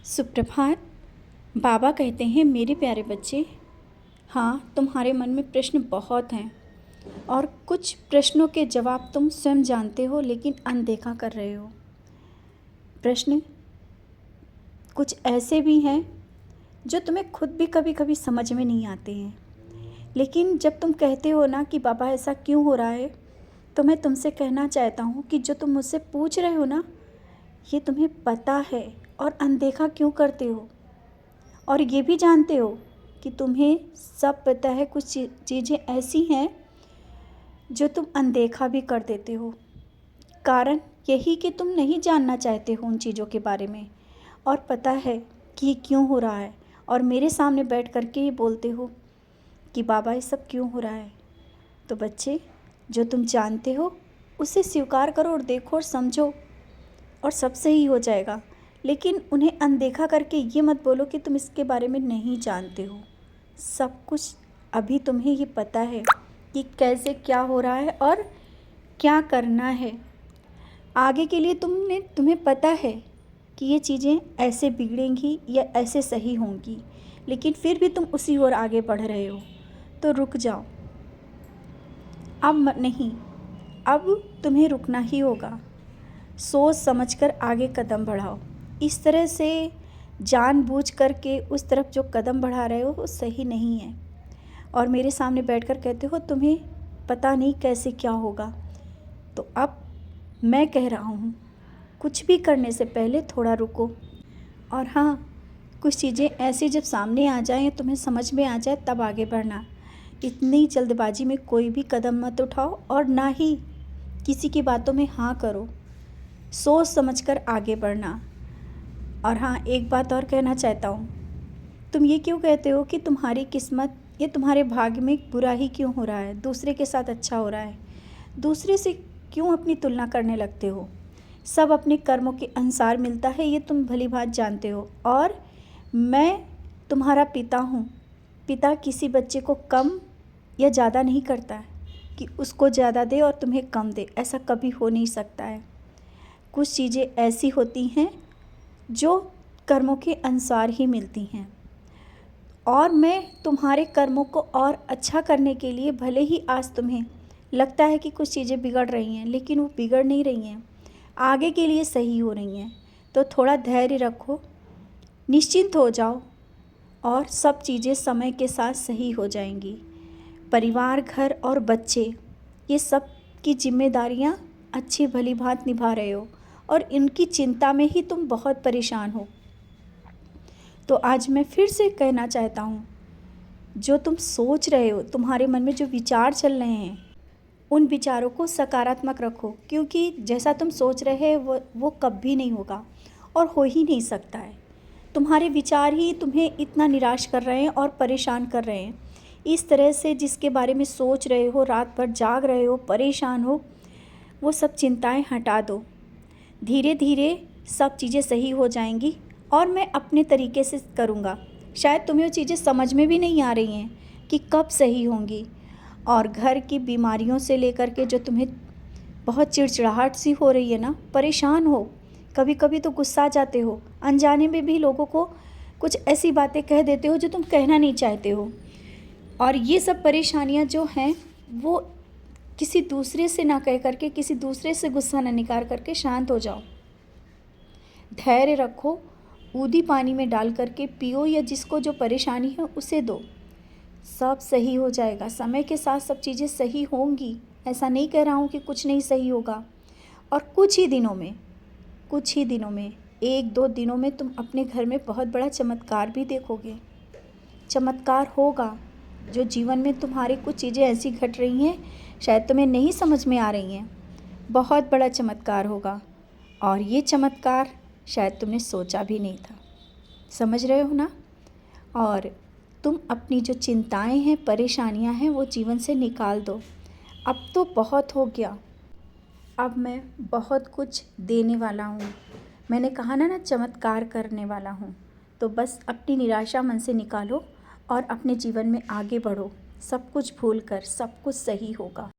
सुप्रभात। बाबा कहते हैं, मेरे प्यारे बच्चे, हाँ, तुम्हारे मन में प्रश्न बहुत हैं और कुछ प्रश्नों के जवाब तुम स्वयं जानते हो लेकिन अनदेखा कर रहे हो। प्रश्न कुछ ऐसे भी हैं जो तुम्हें खुद भी कभी कभी समझ में नहीं आते हैं, लेकिन जब तुम कहते हो ना कि बाबा ऐसा क्यों हो रहा है, तो मैं तुमसे कहना चाहता हूँ कि जो तुम मुझसे पूछ रहे हो ना, ये तुम्हें पता है और अनदेखा क्यों करते हो। और ये भी जानते हो कि तुम्हें सब पता है, कुछ चीज़ें ऐसी हैं जो तुम अनदेखा भी कर देते हो। कारण यही कि तुम नहीं जानना चाहते हो उन चीज़ों के बारे में, और पता है कि ये क्यों हो रहा है, और मेरे सामने बैठ कर के ये बोलते हो कि बाबा ये सब क्यों हो रहा है। तो बच्चे, जो तुम जानते हो उसे स्वीकार करो और देखो और समझो, और सब सही हो जाएगा। लेकिन उन्हें अनदेखा करके ये मत बोलो कि तुम इसके बारे में नहीं जानते हो। सब कुछ अभी तुम्हें ये पता है कि कैसे क्या हो रहा है और क्या करना है। आगे के लिए तुम्हें पता है कि ये चीज़ें ऐसे बिगड़ेंगी या ऐसे सही होंगी, लेकिन फिर भी तुम उसी ओर आगे बढ़ रहे हो। तो रुक जाओ, अब नहीं, अब तुम्हें रुकना ही होगा। सोच समझकर आगे कदम बढ़ाओ। इस तरह से जानबूझ कर के उस तरफ जो कदम बढ़ा रहे हो वो सही नहीं है। और मेरे सामने बैठकर कहते हो तुम्हें पता नहीं कैसे क्या होगा। तो अब मैं कह रहा हूँ, कुछ भी करने से पहले थोड़ा रुको। और हाँ, कुछ चीज़ें ऐसी जब सामने आ जाएं, तुम्हें समझ में आ जाए, तब आगे बढ़ना। इतनी जल्दबाजी में कोई भी कदम मत उठाओ और ना ही किसी की बातों में हाँ करो। सोच समझकर आगे बढ़ना। और हाँ, एक बात और कहना चाहता हूँ, तुम ये क्यों कहते हो कि तुम्हारी किस्मत या तुम्हारे भाग्य में बुरा ही क्यों हो रहा है, दूसरे के साथ अच्छा हो रहा है। दूसरे से क्यों अपनी तुलना करने लगते हो। सब अपने कर्मों के अनुसार मिलता है, ये तुम भली भांति जानते हो। और मैं तुम्हारा पिता हूँ। पिता किसी बच्चे को कम या ज़्यादा नहीं करता है कि उसको ज़्यादा दे और तुम्हें कम दे, ऐसा कभी हो नहीं सकता है। कुछ चीज़ें ऐसी होती हैं जो कर्मों के अनुसार ही मिलती हैं, और मैं तुम्हारे कर्मों को और अच्छा करने के लिए, भले ही आज तुम्हें लगता है कि कुछ चीज़ें बिगड़ रही हैं, लेकिन वो बिगड़ नहीं रही हैं, आगे के लिए सही हो रही हैं। तो थोड़ा धैर्य रखो, निश्चिंत हो जाओ, और सब चीज़ें समय के साथ सही हो जाएंगी। परिवार, घर और बच्चे, ये सब की जिम्मेदारियाँ अच्छी भली भांति निभा रहे हो, और इनकी चिंता में ही तुम बहुत परेशान हो। तो आज मैं फिर से कहना चाहता हूँ, जो तुम सोच रहे हो, तुम्हारे मन में जो विचार चल रहे हैं, उन विचारों को सकारात्मक रखो, क्योंकि जैसा तुम सोच रहे हो वो कभी नहीं होगा और हो ही नहीं सकता है। तुम्हारे विचार ही तुम्हें इतना निराश कर रहे हैं और परेशान कर रहे हैं। इस तरह से जिसके बारे में सोच रहे हो, रात भर जाग रहे हो, परेशान हो, वो सब चिंताएं हटा दो। धीरे धीरे सब चीज़ें सही हो जाएंगी, और मैं अपने तरीके से करूँगा। शायद तुम्हें वो चीज़ें समझ में भी नहीं आ रही हैं कि कब सही होंगी। और घर की बीमारियों से लेकर के जो तुम्हें बहुत चिड़चिड़ाहट सी हो रही है ना, परेशान हो, कभी कभी तो गुस्सा आ जाते हो, अनजाने में भी लोगों को कुछ ऐसी बातें कह देते हो जो तुम कहना नहीं चाहते हो। और ये सब परेशानियाँ जो हैं, वो किसी दूसरे से ना कह करके, किसी दूसरे से गुस्सा ना निकाल करके शांत हो जाओ। धैर्य रखो, ऊदी पानी में डाल करके पियो, या जिसको जो परेशानी है उसे दो। सब सही हो जाएगा, समय के साथ सब चीज़ें सही होंगी। ऐसा नहीं कह रहा हूँ कि कुछ नहीं सही होगा। और कुछ ही दिनों में 1-2 दिनों में तुम अपने घर में बहुत बड़ा चमत्कार भी देखोगे। चमत्कार होगा। जो जीवन में तुम्हारी कुछ चीज़ें ऐसी घट रही हैं, शायद तुम्हें नहीं समझ में आ रही हैं, बहुत बड़ा चमत्कार होगा। और ये चमत्कार शायद तुमने सोचा भी नहीं था। समझ रहे हो ना। और तुम अपनी जो चिंताएं हैं, परेशानियां हैं, वो जीवन से निकाल दो। अब तो बहुत हो गया, अब मैं बहुत कुछ देने वाला हूँ। मैंने कहा ना चमत्कार करने वाला हूँ। तो बस अपनी निराशा मन से निकालो और अपने जीवन में आगे बढ़ो। सब कुछ भूल कर सब कुछ सही होगा।